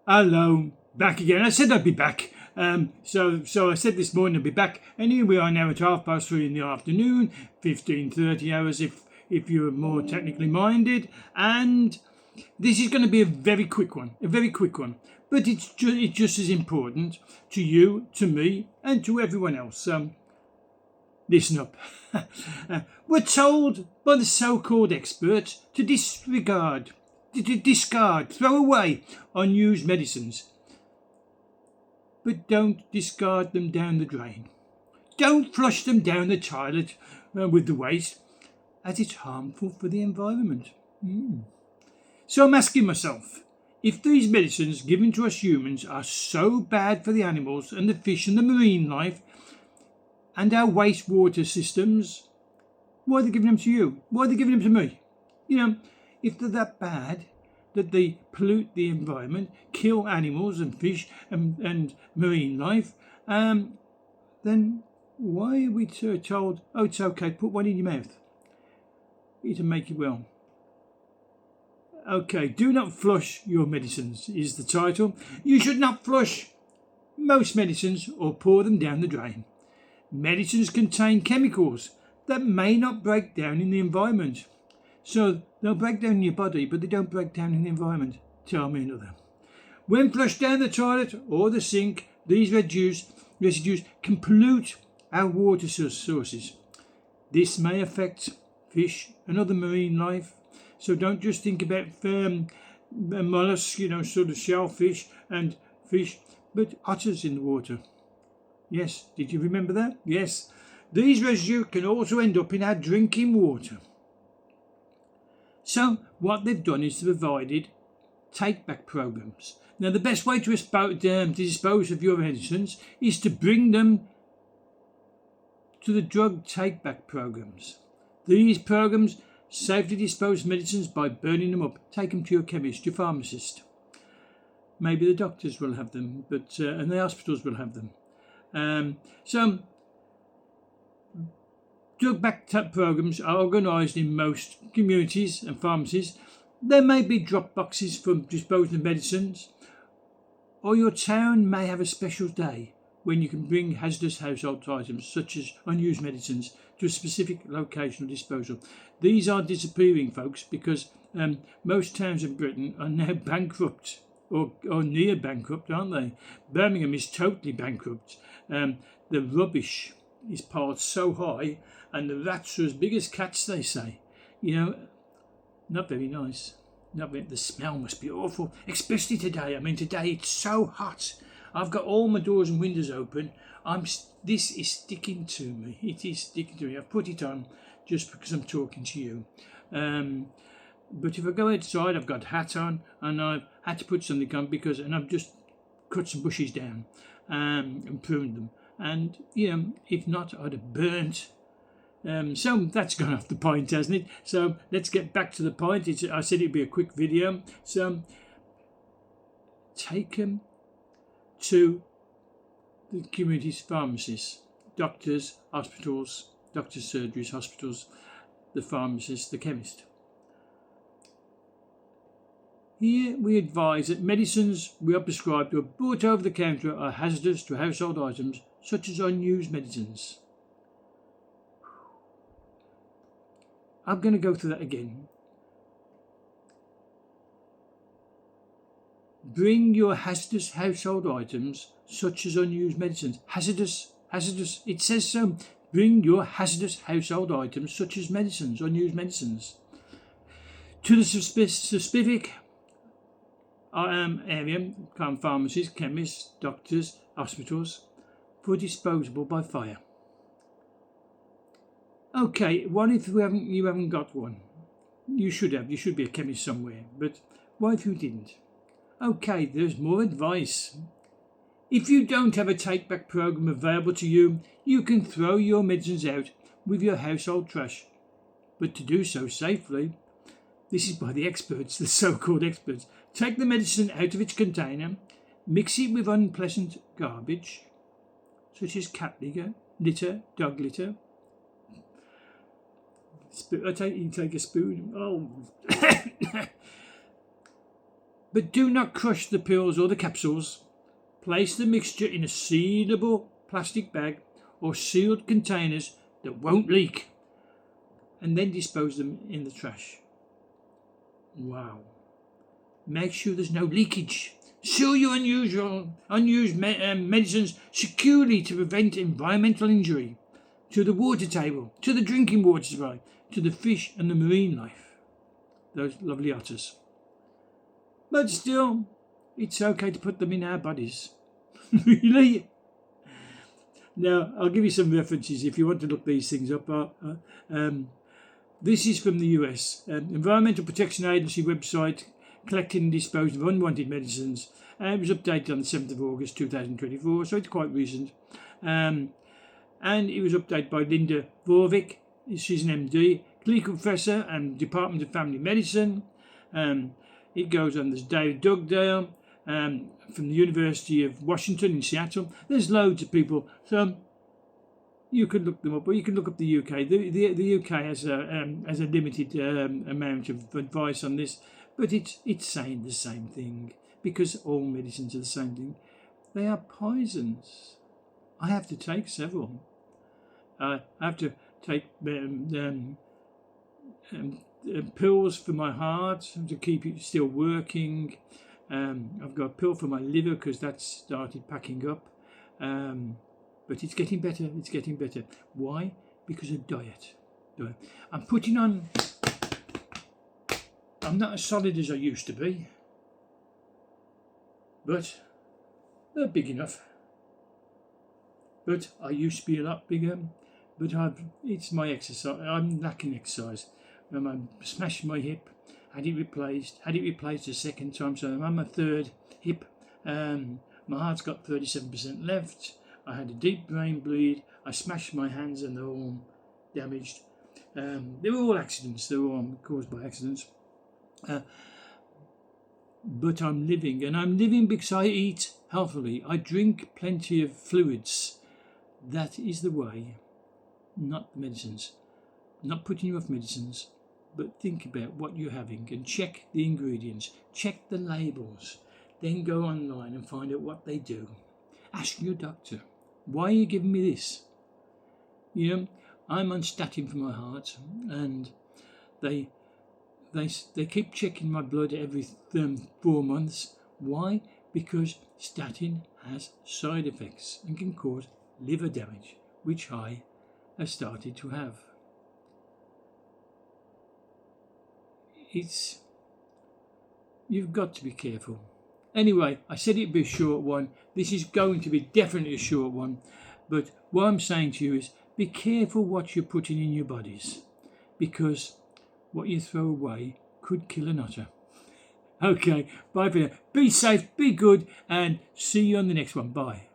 Hello, back again. I said I'd be back. So I said this morning I'd be back, and here we are now at 3:30 in the afternoon, 15:30 hours if you're more technically minded. And this is going to be a very quick one, but it's just as important to you, to me, and to everyone else. Listen up. We're told by the so-called experts to discard, throw away unused medicines. But don't discard them down the drain. Don't flush them down the toilet with the waste, as it's harmful for the environment. So I'm asking myself, if these medicines given to us humans are so bad for the animals and the fish and the marine life and our wastewater systems, why are they giving them to you? Why are they giving them to me? If they're that bad, that they pollute the environment, kill animals and fish and marine life, then why are we told, oh, it's okay, put one in your mouth, it'll make you well? Okay, do not flush your medicines is the title. You should not flush most medicines or pour them down the drain. Medicines contain chemicals that may not break down in the environment. So they'll break down in your body, but they don't break down in the environment. Tell me another. When flushed down the toilet or the sink, these residues can pollute our water sources. This may affect fish and other marine life. So don't just think about mollusks, sort of shellfish and fish, but otters in the water. Yes, did you remember that? Yes. These residues can also end up in our drinking water. So what they've done is provided take-back programs. Now the best way to dispose of your medicines is to bring them to the drug take-back programs. These programs safely dispose medicines by burning them up. Take them to your chemist, your pharmacist. Maybe the doctors will have them, but and the hospitals will have them. So drug back programs are organised in most communities and pharmacies. There may be drop boxes for disposing of medicines, or your town may have a special day when you can bring hazardous household items such as unused medicines to a specific location of disposal. These are disappearing, folks, because most towns in Britain are now bankrupt or near bankrupt, aren't they? Birmingham is totally bankrupt. The rubbish is piled so high and the rats are as big as cats, they say. Not very nice. The smell must be awful, especially today. Today it's so hot. I've got all my doors and windows open. This is sticking to me. It is sticking to me. I've put it on just because I'm talking to you. But if I go outside, I've got a hat on, and I've had to put something on and I've just cut some bushes down and pruned them. And if not, I'd have burnt. So that's gone off the point, hasn't it? So let's get back to the point. I said it'd be a quick video. So take them to the community's pharmacists, doctors, hospitals, doctors' surgeries, hospitals, the pharmacist, the chemist. Here we advise that medicines we are prescribed or bought over the counter are hazardous to household items such as unused medicines. I'm going to go through that again. Bring your hazardous household items such as unused medicines. Hazardous. It says so. Bring your hazardous household items such as medicines, unused medicines, to the specific area, pharmacies, chemists, doctors, hospitals, for disposable by fire. Okay, what if you haven't got one? You should have. You should be a chemist somewhere. But what if you didn't? Okay, there's more advice. If you don't have a take-back program available to you, you can throw your medicines out with your household trash. But to do so safely, this is by the experts, the so-called experts. Take the medicine out of its container, mix it with unpleasant garbage, such as cat litter, dog litter. You take a spoon. Oh. But do not crush the pills or the capsules. Place the mixture in a sealable plastic bag or sealed containers that won't leak, and then dispose them in the trash. Wow. Make sure there's no leakage. Seal your unused medicines securely to prevent environmental injury to the water table, to the drinking water supply, to the fish and the marine life. Those lovely otters. But still, it's okay to put them in our bodies. Really? Now, I'll give you some references if you want to look these things up. This is from the US. Environmental Protection Agency website, collecting and disposing of unwanted medicines. It was updated on the 7th of August 2024, so it's quite recent. And it was updated by Linda Vorvik. She's an MD, clinical professor and Department of Family Medicine. It goes on, there's David Dugdale from the University of Washington in Seattle. There's loads of people. So you could look them up, or you can look up the UK. The UK has a limited amount of advice on this, but it's saying the same thing, because all medicines are the same thing. They are poisons. I have to take several. I have to take pills for my heart to keep it still working. I've got a pill for my liver because that's started packing up. But it's getting better. It's getting better. Why? Because of diet. I'm putting on. I'm not as solid as I used to be, but they're big enough. But I used to be a lot bigger. But it's my exercise. I'm lacking exercise. I smashed my hip, had it replaced a second time, so I'm on my third hip. My heart's got 37% left. I had a deep brain bleed. I smashed my hands and they're all damaged. They were all accidents. They were all caused by accidents. But I'm living, and I'm living because I eat healthily. I drink plenty of fluids. That is the way, not the medicines. Not putting you off medicines, but think about what you're having and check the ingredients, check the labels, then go online and find out what they do. Ask your doctor, why are you giving me this? You know, I'm on statin for my heart, and they keep checking my blood every 4 months. Why? Because statin has side effects and can cause liver damage, which I have started to have. You've got to be careful. Anyway, I said it'd be a short one. This is going to be definitely a short one. But what I'm saying to you is be careful what you're putting in your bodies, because what you throw away could kill an otter. Okay, bye for now. Be safe, be good, and see you on the next one. Bye.